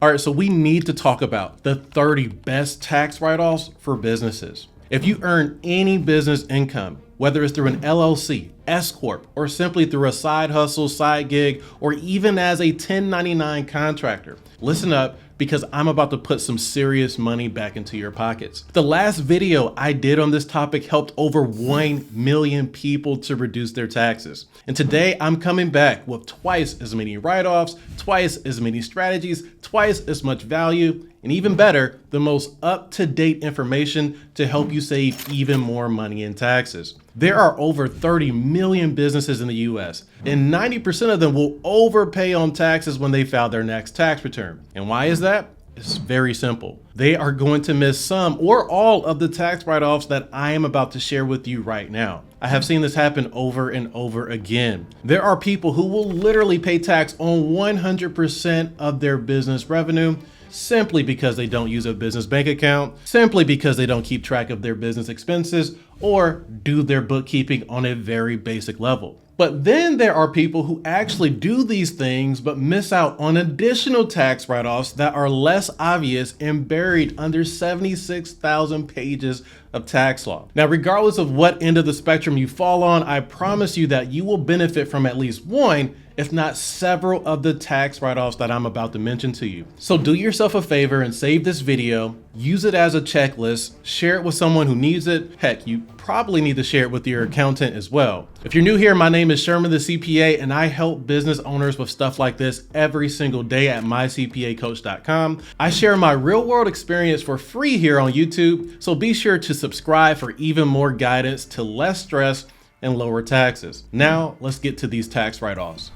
All right, so we need to talk about the 30 best tax write-offs for businesses. If you earn any business income, whether it's through an LLC, S-Corp, or simply through a side hustle, side gig, or even as a 1099 contractor, listen up because I'm about to put some serious money back into your pockets. The last video I did on this topic helped over 1 million people to reduce their taxes. And today I'm coming back with twice as many write-offs, twice as many strategies, twice as much value, and even better, the most up-to-date information to help you save even more money in taxes. There are over 30 million businesses in the US, and 90% of them will overpay on taxes when they file their next tax return. And why is that? It's very simple. They are going to miss some or all of the tax write-offs that I am about to share with you right now. I have seen this happen over and over again. There are people who will literally pay tax on 100% of their business revenue simply because they don't use a business bank account, simply because they don't keep track of their business expenses, or do their bookkeeping on a very basic level. But then there are people who actually do these things but miss out on additional tax write-offs that are less obvious and buried under 76,000 pages of tax law. Now, regardless of what end of the spectrum you fall on, I promise you that you will benefit from at least one, if not several, of the tax write-offs that I'm about to mention to you. So do yourself a favor and save this video, use it as a checklist, share it with someone who needs it. Heck, you probably need to share it with your accountant as well. If you're new here, my name is Sherman the CPA, and I help business owners with stuff like this every single day at mycpacoach.com. I share my real world experience for free here on YouTube, so be sure to subscribe for even more guidance to less stress and lower taxes. Now, let's get to these tax write-offs.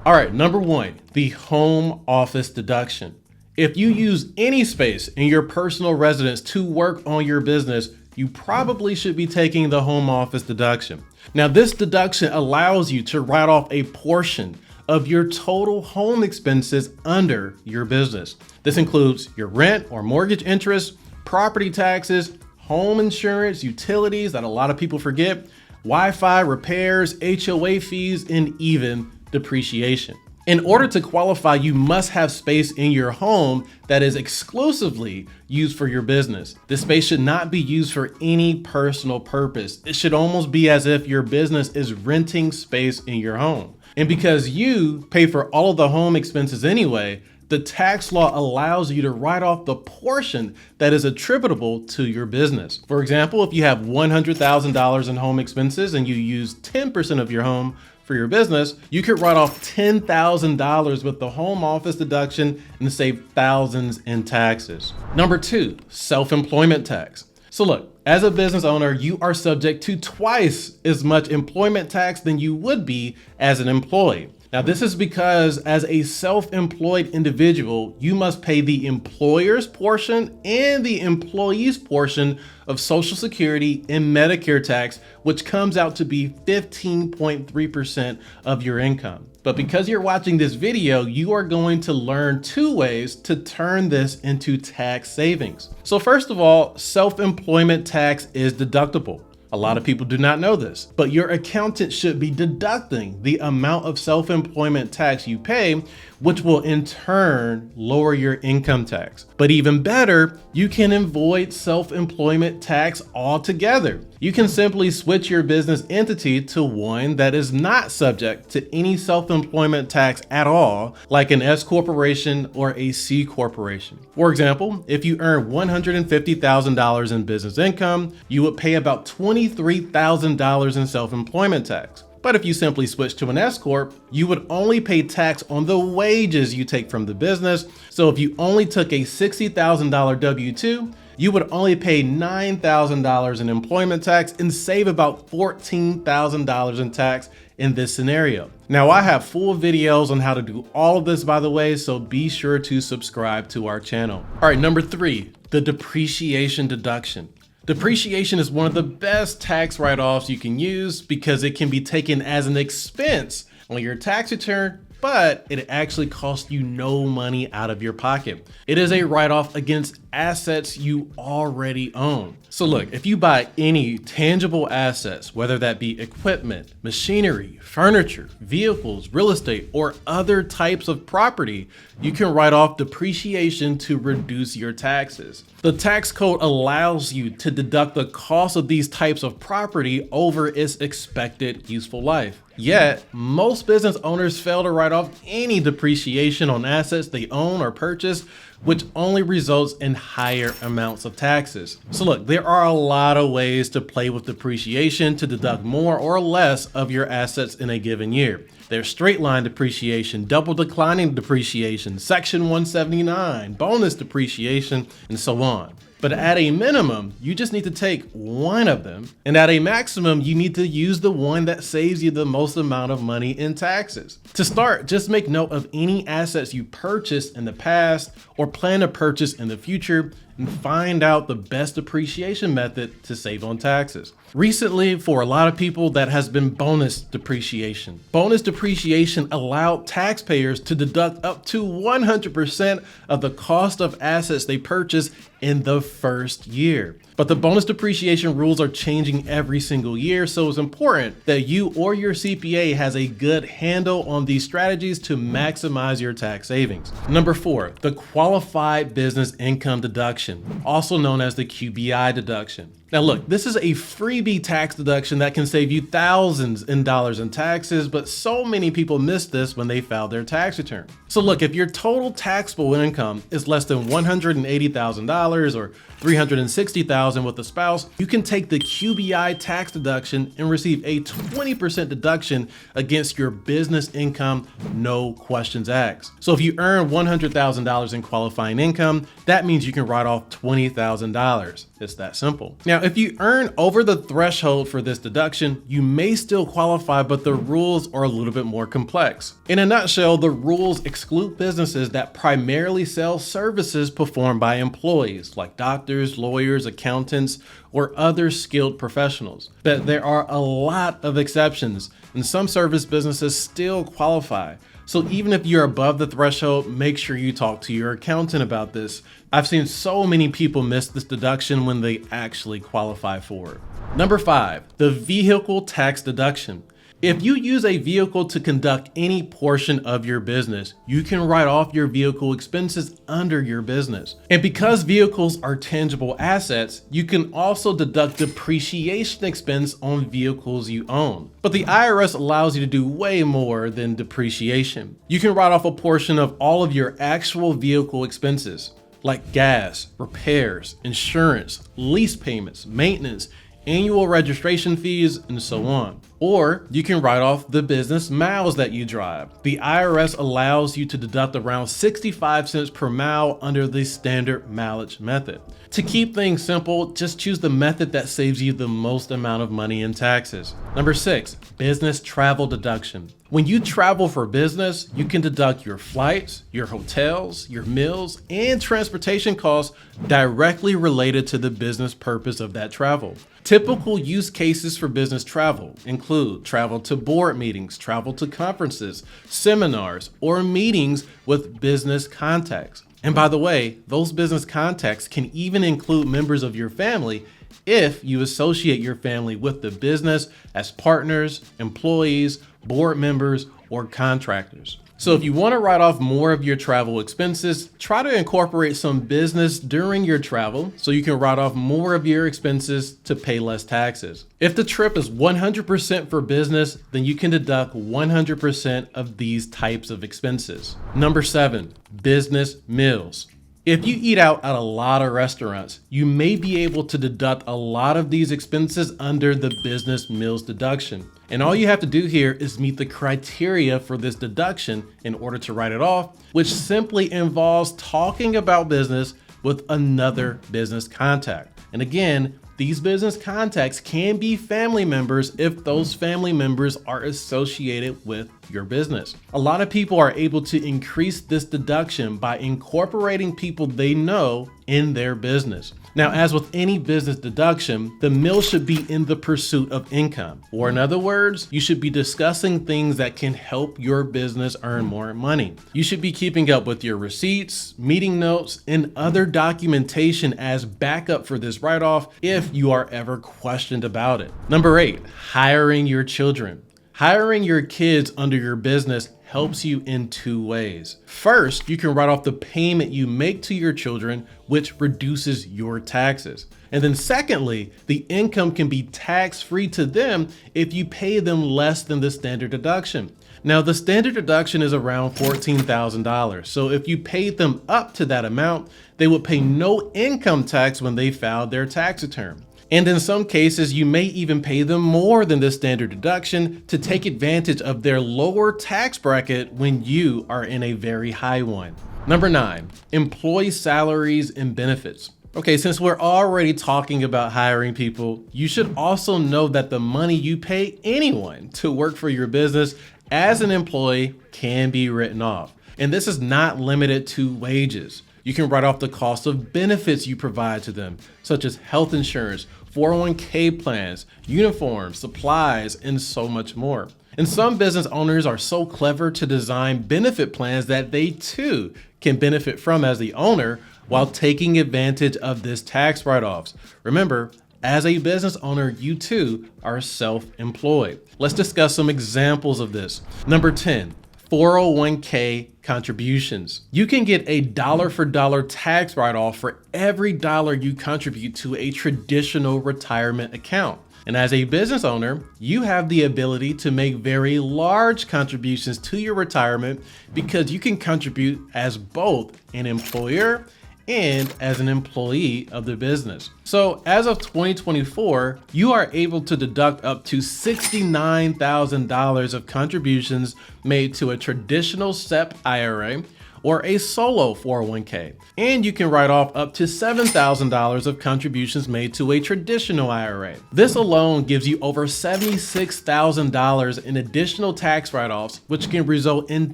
All right, number one, the home office deduction. If you use any space in your personal residence to work on your business, you probably should be taking the home office deduction. Now, this deduction allows you to write off a portion of your total home expenses under your business. This includes your rent or mortgage interest, property taxes, home insurance, utilities that a lot of people forget, Wi-Fi repairs, HOA fees, and even depreciation. In order to qualify, you must have space in your home that is exclusively used for your business. This space should not be used for any personal purpose. It should almost be as if your business is renting space in your home. And because you pay for all of the home expenses anyway, the tax law allows you to write off the portion that is attributable to your business. For example, if you have $100,000 in home expenses and you use 10% of your home for your business, you could write off $10,000 with the home office deduction and save thousands in taxes. Number two, self-employment tax. So look, as a business owner, you are subject to twice as much employment tax than you would be as an employee. Now, this is because as a self-employed individual, you must pay the employer's portion and the employee's portion of Social Security and Medicare tax, which comes out to be 15.3% of your income. But because you're watching this video, you are going to learn two ways to turn this into tax savings. So first of all, self-employment tax is deductible. A lot of people do not know this, but your accountant should be deducting the amount of self-employment tax you pay, which will in turn lower your income tax. But even better, you can avoid self-employment tax altogether. You can simply switch your business entity to one that is not subject to any self-employment tax at all, like an S corporation or a C corporation. For example, if you earn $150,000 in business income, you would pay about $23,000 in self-employment tax. But if you simply switch to an S-Corp, you would only pay tax on the wages you take from the business. So if you only took a $60,000 W-2, you would only pay $9,000 in employment tax and save about $14,000 in tax in this scenario. Now, I have full videos on how to do all of this, by the way, so be sure to subscribe to our channel. All right, number three, the depreciation deduction. Depreciation is one of the best tax write-offs you can use because it can be taken as an expense on your tax return but it actually costs you no money out of your pocket. It is a write-off against assets you already own. So look, if you buy any tangible assets, whether that be equipment, machinery, furniture, vehicles, real estate, or other types of property, you can write off depreciation to reduce your taxes. The tax code allows you to deduct the cost of these types of property over its expected useful life. Yet, most business owners fail to write off any depreciation on assets they own or purchase, which only results in higher amounts of taxes. So look, there are a lot of ways to play with depreciation to deduct more or less of your assets in a given year. There's straight line depreciation, double declining depreciation, Section 179, bonus depreciation, and so on. But at a minimum, you just need to take one of them, and at a maximum, you need to use the one that saves you the most amount of money in taxes. To start, just make note of any assets you purchased in the past or plan to purchase in the future and find out the best depreciation method to save on taxes. Recently, for a lot of people, that has been bonus depreciation. Bonus depreciation allowed taxpayers to deduct up to 100% of the cost of assets they purchased in the first year. But the bonus depreciation rules are changing every single year, so it's important that you or your CPA has a good handle on these strategies to maximize your tax savings. Number 4, the qualified business income deduction, also known as the QBI deduction. Now look, this is a freebie tax deduction that can save you thousands in dollars in taxes, but so many people miss this when they file their tax return. So look, if your total taxable income is less than $180,000 or $360,000 with a spouse, you can take the QBI tax deduction and receive a 20% deduction against your business income, no questions asked. So if you earn $100,000 in qualifying income, that means you can write off $20,000. It's that simple. Now, if you earn over the threshold for this deduction, you may still qualify, but the rules are a little bit more complex. In a nutshell, the rules exclude businesses that primarily sell services performed by employees like doctors, lawyers, accountants, or other skilled professionals. But there are a lot of exceptions, and some service businesses still qualify. So even if you're above the threshold, make sure you talk to your accountant about this. I've seen so many people miss this deduction when they actually qualify for it. Number 5, the vehicle tax deduction. If you use a vehicle to conduct any portion of your business, you can write off your vehicle expenses under your business. And because vehicles are tangible assets, you can also deduct depreciation expense on vehicles you own. But the IRS allows you to do way more than depreciation. You can write off a portion of all of your actual vehicle expenses, like gas, repairs, insurance, lease payments, maintenance, annual registration fees, and so on. Or you can write off the business miles that you drive. The IRS allows you to deduct around 65 cents per mile under the standard mileage method. To keep things simple, just choose the method that saves you the most amount of money in taxes. Number 6, business travel deduction. When you travel for business, you can deduct your flights, your hotels, your meals, and transportation costs directly related to the business purpose of that travel. Typical use cases for business travel include travel to board meetings, travel to conferences, seminars, or meetings with business contacts. And by the way, those business contacts can even include members of your family if you associate your family with the business as partners, employees, board members, or contractors. So if you want to write off more of your travel expenses, try to incorporate some business during your travel so you can write off more of your expenses to pay less taxes. If the trip is 100% for business, then you can deduct 100% of these types of expenses. Number 7, business meals. If you eat out at a lot of restaurants, you may be able to deduct a lot of these expenses under the business meals deduction. And all you have to do here is meet the criteria for this deduction in order to write it off, which simply involves talking about business with another business contact. And again, these business contacts can be family members if those family members are associated with your business. A lot of people are able to increase this deduction by incorporating people they know in their business. Now, as with any business deduction, the mill should be in the pursuit of income. Or in other words, you should be discussing things that can help your business earn more money. You should be keeping up with your receipts, meeting notes, and other documentation as backup for this write-off if you are ever questioned about it. Number 8, hiring your children. Hiring your kids under your business helps you in 2 ways. First, you can write off the payment you make to your children, which reduces your taxes. And then secondly, the income can be tax-free to them if you pay them less than the standard deduction. Now, the standard deduction is around $14,000. So if you paid them up to that amount, they would pay no income tax when they filed their tax return. And in some cases, you may even pay them more than the standard deduction to take advantage of their lower tax bracket when you are in a very high one. Number 9, employee salaries and benefits. Okay, since we're already talking about hiring people, you should also know that the money you pay anyone to work for your business as an employee can be written off. And this is not limited to wages. You can write off the cost of benefits you provide to them, such as health insurance, 401k plans, uniforms, supplies, and so much more. And some business owners are so clever to design benefit plans that they too can benefit from as the owner while taking advantage of this tax write-offs. Remember, as a business owner, you too are self-employed. Let's discuss some examples of this. Number 10, 401k contributions. You can get a dollar for dollar tax write-off for every dollar you contribute to a traditional retirement account. And as a business owner, you have the ability to make very large contributions to your retirement because you can contribute as both an employer and as an employee of the business. So as of 2024, you are able to deduct up to $69,000 of contributions made to a traditional SEP IRA or a solo 401k. And you can write off up to $7,000 of contributions made to a traditional IRA. This alone gives you over $76,000 in additional tax write-offs, which can result in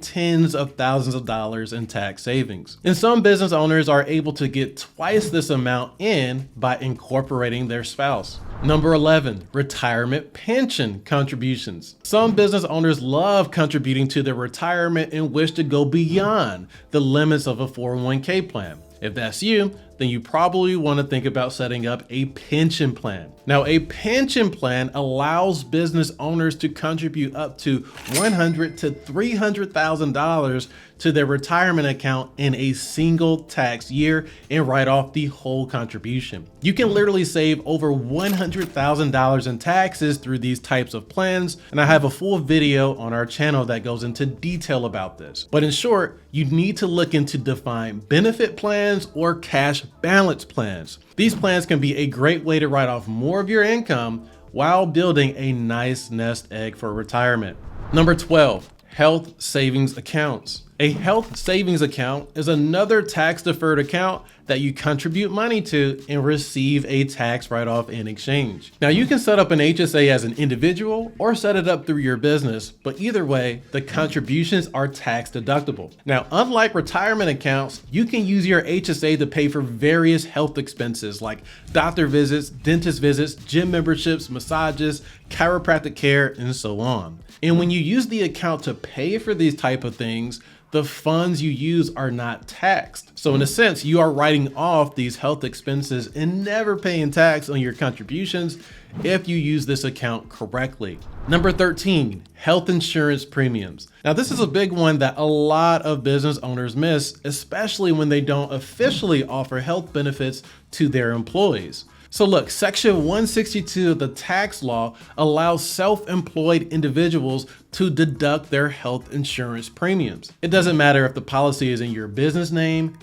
tens of thousands of dollars in tax savings. And some business owners are able to get twice this amount in by incorporating their spouse. Number 11, retirement pension contributions. Some business owners love contributing to their retirement and wish to go beyond the limits of a 401k plan. If that's you, then you probably want to think about setting up a pension plan. Now, a pension plan allows business owners to contribute up to $100,000 to $300,000 to their retirement account in a single tax year and write off the whole contribution. You can literally save over $100,000 in taxes through these types of plans, and I have a full video on our channel that goes into detail about this. But in short, you need to look into defined benefit plans or cash balance plans. These plans can be a great way to write off more of your income while building a nice nest egg for retirement. Number 12, health savings accounts. A health savings account is another tax deferred account that you contribute money to and receive a tax write-off in exchange. Now, you can set up an HSA as an individual or set it up through your business, but either way, the contributions are tax deductible. Now, unlike retirement accounts, you can use your HSA to pay for various health expenses like doctor visits, dentist visits, gym memberships, massages, chiropractic care, and so on. And when you use the account to pay for these type of things, the funds you use are not taxed. So in a sense, you are writing off these health expenses and never paying tax on your contributions if you use this account correctly. Number 13, health insurance premiums. Now, this is a big one that a lot of business owners miss, especially when they don't officially offer health benefits to their employees. So look, Section 162 of the tax law allows self-employed individuals to deduct their health insurance premiums. It doesn't matter if the policy is in your business name,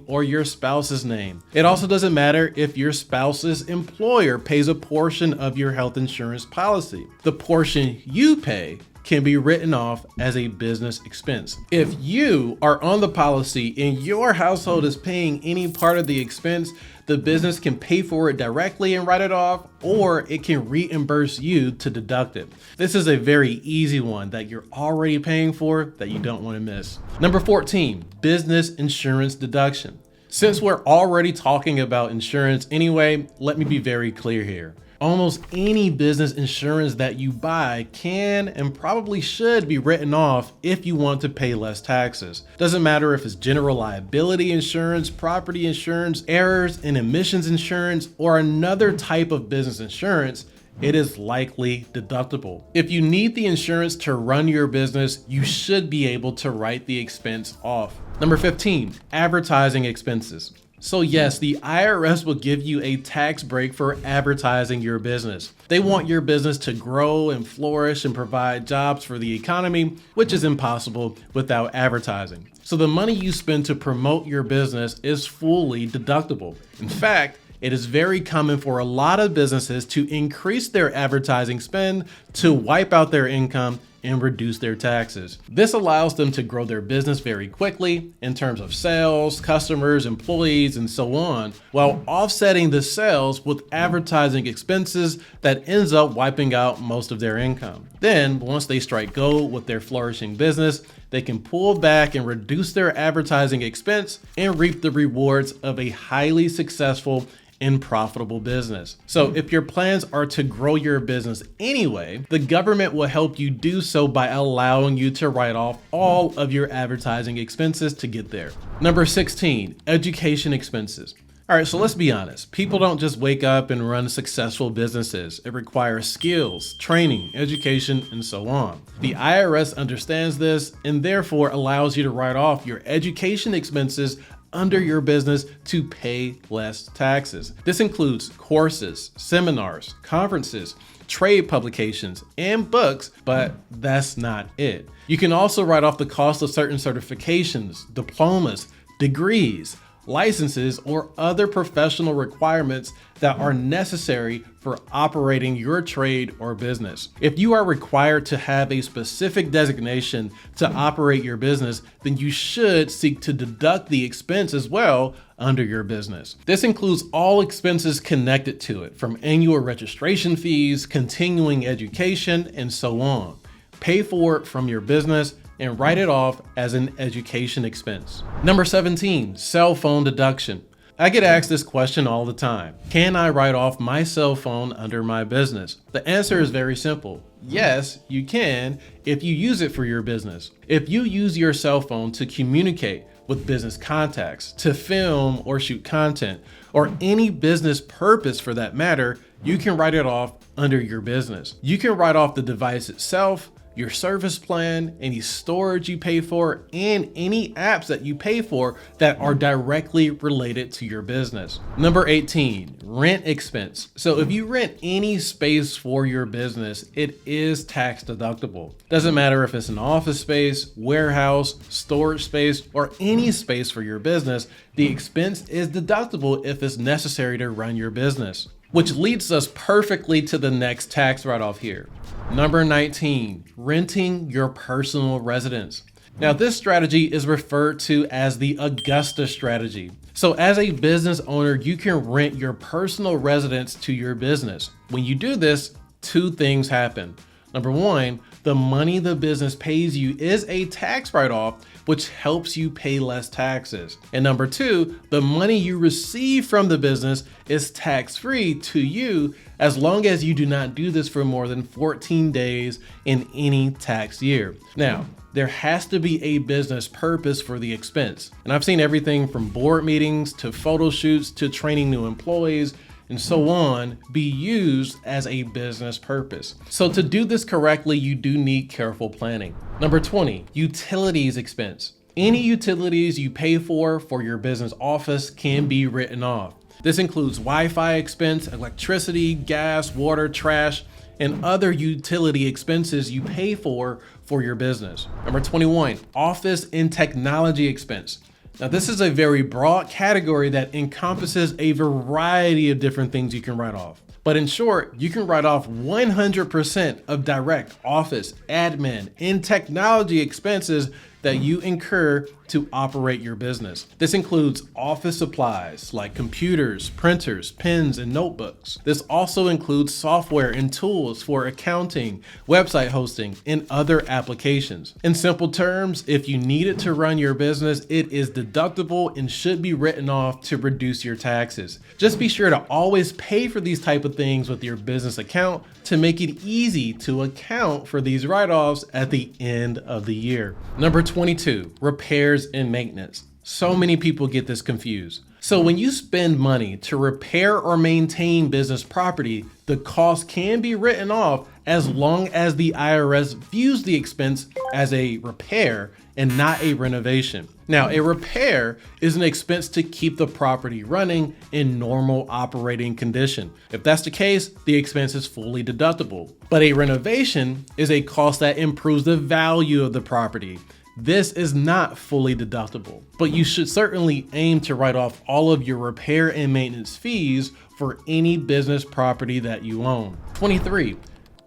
or your spouse's name. It also doesn't matter if your spouse's employer pays a portion of your health insurance policy. The portion you pay can be written off as a business expense. If you are on the policy and your household is paying any part of the expense, the business can pay for it directly and write it off, or it can reimburse you to deduct it. This is a very easy one that you're already paying for that you don't want to miss. Number 14, business insurance deduction. Since we're already talking about insurance anyway, let me be very clear here. Almost any business insurance that you buy can and probably should be written off if you want to pay less taxes. Doesn't matter if it's general liability insurance, property insurance, errors and emissions insurance, or another type of business insurance, it is likely deductible. If you need the insurance to run your business, you should be able to write the expense off. Number 15, advertising expenses. So yes, the IRS will give you a tax break for advertising your business. They want your business to grow and flourish and provide jobs for the economy, which is impossible without advertising. So the money you spend to promote your business is fully deductible. In fact, it is very common for a lot of businesses to increase their advertising spend to wipe out their income and reduce their taxes. This allows them to grow their business very quickly in terms of sales, customers, employees, and so on, while offsetting the sales with advertising expenses that ends up wiping out most of their income. Then, once they strike gold with their flourishing business, they can pull back and reduce their advertising expense and reap the rewards of a highly successful and profitable business. So if your plans are to grow your business anyway, the government will help you do so by allowing you to write off all of your advertising expenses to get there. Number 16, education expenses. All right, so let's be honest. People don't just wake up and run successful businesses. It requires skills, training, education, and so on. The IRS understands this and therefore allows you to write off your education expenses under your business to pay less taxes. This includes courses, seminars, conferences, trade publications, and books, but that's not it. You can also write off the cost of certain certifications, diplomas, degrees, licenses, or other professional requirements that are necessary for operating your trade or business. If you are required to have a specific designation to operate your business, then you should seek to deduct the expense as well under your business. This includes all expenses connected to it, from annual registration fees, continuing education, and so on. Pay for it from your business and write it off as an education expense. Number 17, cell phone deduction. I get asked this question all the time. Can I write off my cell phone under my business? The answer is very simple. Yes, you can if you use it for your business. If you use your cell phone to communicate with business contacts, to film or shoot content, or any business purpose for that matter, you can write it off under your business. You can write off the device itself, your service plan, any storage you pay for, and any apps that you pay for that are directly related to your business. Number 18, rent expense. So if you rent any space for your business, it is tax deductible. Doesn't matter if it's an office space, warehouse, storage space, or any space for your business, the expense is deductible if it's necessary to run your business. Which leads us perfectly to the next tax write-off here. Number 19, renting your personal residence. Now, this strategy is referred to as the Augusta Strategy. So as a business owner, you can rent your personal residence to your business. When you do this, two things happen. Number one, the money the business pays you is a tax write-off, which helps you pay less taxes. And number two, the money you receive from the business is tax-free to you as long as you do not do this for more than 14 days in any tax year. Now, there has to be a business purpose for the expense. And I've seen everything from board meetings to photo shoots to training new employees and so on be used as a business purpose. So to do this correctly, you do need careful planning. Number 20, utilities expense. Any utilities you pay for your business office can be written off. This includes Wi-Fi expense, electricity, gas, water, trash, and other utility expenses you pay for your business. Number 21, office and technology expense. Now, this is a very broad category that encompasses a variety of different things you can write off. But in short, you can write off 100% of direct office, admin, and technology expenses that you incur to operate your business. This includes office supplies like computers, printers, pens, and notebooks. This also includes software and tools for accounting, website hosting, and other applications. In simple terms, if you need it to run your business, it is deductible and should be written off to reduce your taxes. Just be sure to always pay for these type of things with your business account to make it easy to account for these write-offs at the end of the year. Number 22, repairs and maintenance. So many people get this confused. So when you spend money to repair or maintain business property, the cost can be written off as long as the IRS views the expense as a repair and not a renovation. Now, a repair is an expense to keep the property running in normal operating condition. If that's the case, the expense is fully deductible. But a renovation is a cost that improves the value of the property. This is not fully deductible, but you should certainly aim to write off all of your repair and maintenance fees for any business property that you own. 23.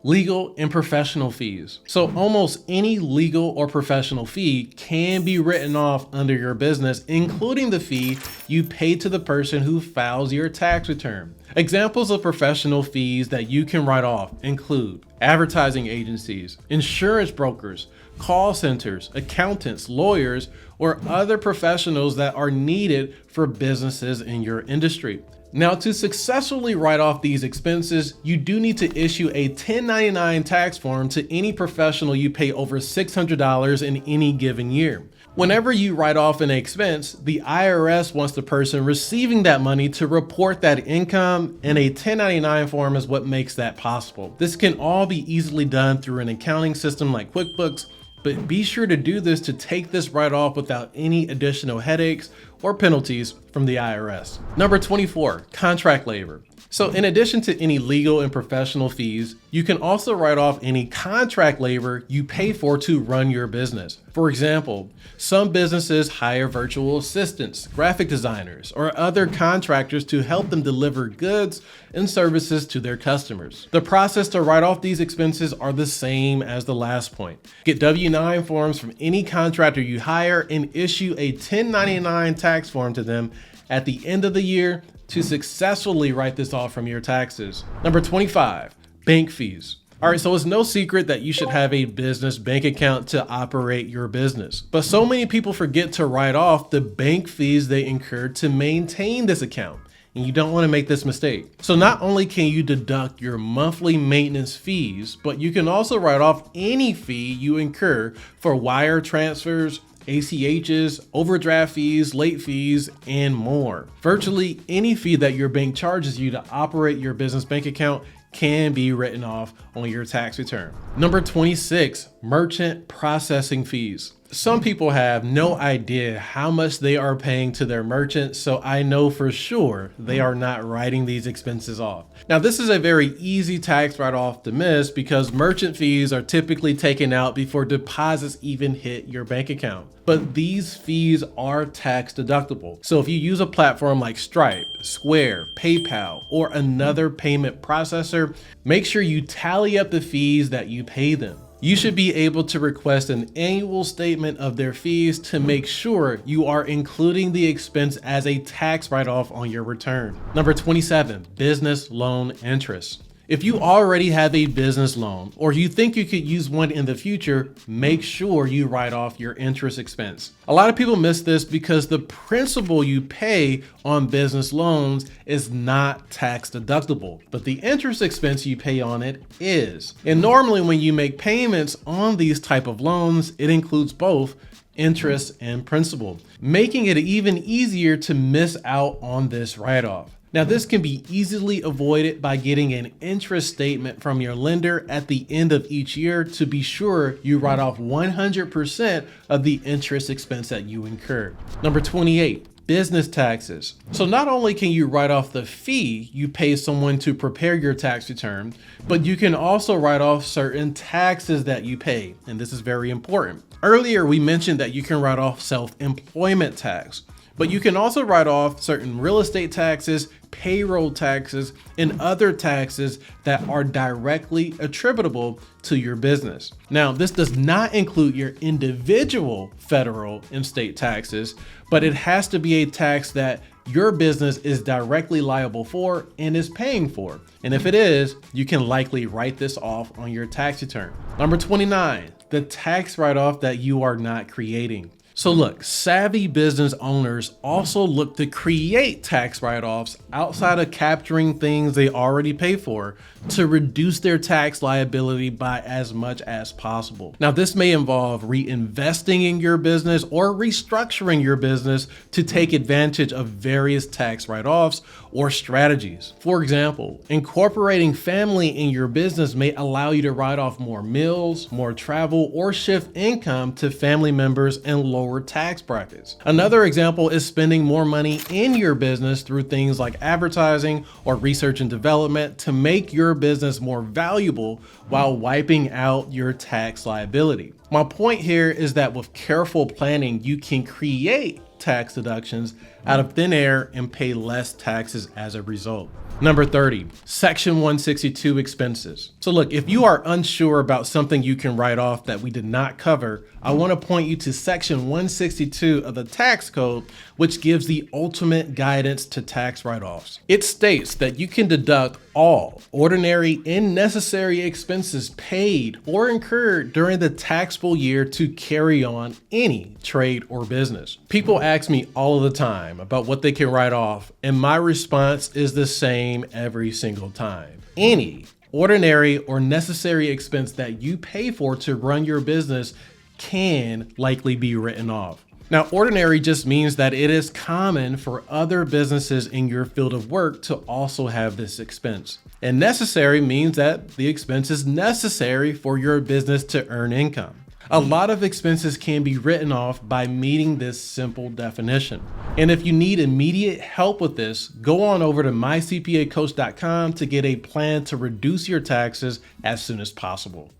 Legal and professional fees. So almost any legal or professional fee can be written off under your business, including the fee you pay to the person who files your tax return. Examples of professional fees that you can write off include advertising agencies, insurance brokers, call centers, accountants, lawyers, or other professionals that are needed for businesses in your industry. Now, to successfully write off these expenses, you do need to issue a 1099 tax form to any professional you pay over $600 in any given year. Whenever you write off an expense, the IRS wants the person receiving that money to report that income, and a 1099 form is what makes that possible. This can all be easily done through an accounting system like QuickBooks, but be sure to do this to take this write-off without any additional headaches or penalties from the IRS. Number 24, contract labor. So in addition to any legal and professional fees, you can also write off any contract labor you pay for to run your business. For example, some businesses hire virtual assistants, graphic designers, or other contractors to help them deliver goods and services to their customers. The process to write off these expenses are the same as the last point. Get W-9 forms from any contractor you hire and issue a 1099 tax form to them at the end of the year to successfully write this off from your taxes. Number 25, bank fees. All right, so it's no secret that you should have a business bank account to operate your business. But so many people forget to write off the bank fees they incurred to maintain this account. And you don't want to make this mistake. So not only can you deduct your monthly maintenance fees, but you can also write off any fee you incur for wire transfers, ACHs, overdraft fees, late fees, and more. Virtually any fee that your bank charges you to operate your business bank account can be written off on your tax return. Number 26, merchant processing fees. Some people have no idea how much they are paying to their merchant, so I know for sure they are not writing these expenses off. Now, this is a very easy tax write-off to miss because merchant fees are typically taken out before deposits even hit your bank account. But these fees are tax deductible. So if you use a platform like Stripe, Square, PayPal, or another payment processor, make sure you tally up the fees that you pay them. You should be able to request an annual statement of their fees to make sure you are including the expense as a tax write-off on your return. Number 27, business loan interest. If you already have a business loan or you think you could use one in the future, make sure you write off your interest expense. A lot of people miss this because the principal you pay on business loans is not tax deductible, but the interest expense you pay on it is. And normally when you make payments on these type of loans, it includes both interest and principal, making it even easier to miss out on this write-off. Now, this can be easily avoided by getting an interest statement from your lender at the end of each year to be sure you write off 100% of the interest expense that you incurred. Number 28, business taxes. So not only can you write off the fee you pay someone to prepare your tax return, but you can also write off certain taxes that you pay. And this is very important. Earlier, we mentioned that you can write off self-employment tax. But you can also write off certain real estate taxes, payroll taxes, and other taxes that are directly attributable to your business. Now, this does not include your individual federal and state taxes, but it has to be a tax that your business is directly liable for and is paying for. And if it is, you can likely write this off on your tax return. Number 29, the tax write-off that you are not creating. So look, savvy business owners also look to create tax write-offs outside of capturing things they already pay for to reduce their tax liability by as much as possible. Now, this may involve reinvesting in your business or restructuring your business to take advantage of various tax write-offs or strategies. For example, incorporating family in your business may allow you to write off more meals, more travel, or shift income to family members and lower tax brackets. Another example is spending more money in your business through things like advertising or research and development to make your business more valuable while wiping out your tax liability. My point here is that with careful planning, you can create tax deductions out of thin air and pay less taxes as a result. Number 30, Section 162 expenses. So look, if you are unsure about something you can write off that we did not cover, I want to point you to Section 162 of the tax code, which gives the ultimate guidance to tax write-offs. It states that you can deduct all ordinary and necessary expenses paid or incurred during the taxable year to carry on any trade or business. People ask me all of the time about what they can write off, and my response is the same every single time. Any ordinary or necessary expense that you pay for to run your business can likely be written off. Now, ordinary just means that it is common for other businesses in your field of work to also have this expense. And necessary means that the expense is necessary for your business to earn income. A lot of expenses can be written off by meeting this simple definition. And if you need immediate help with this, go on over to mycpacoach.com to get a plan to reduce your taxes as soon as possible.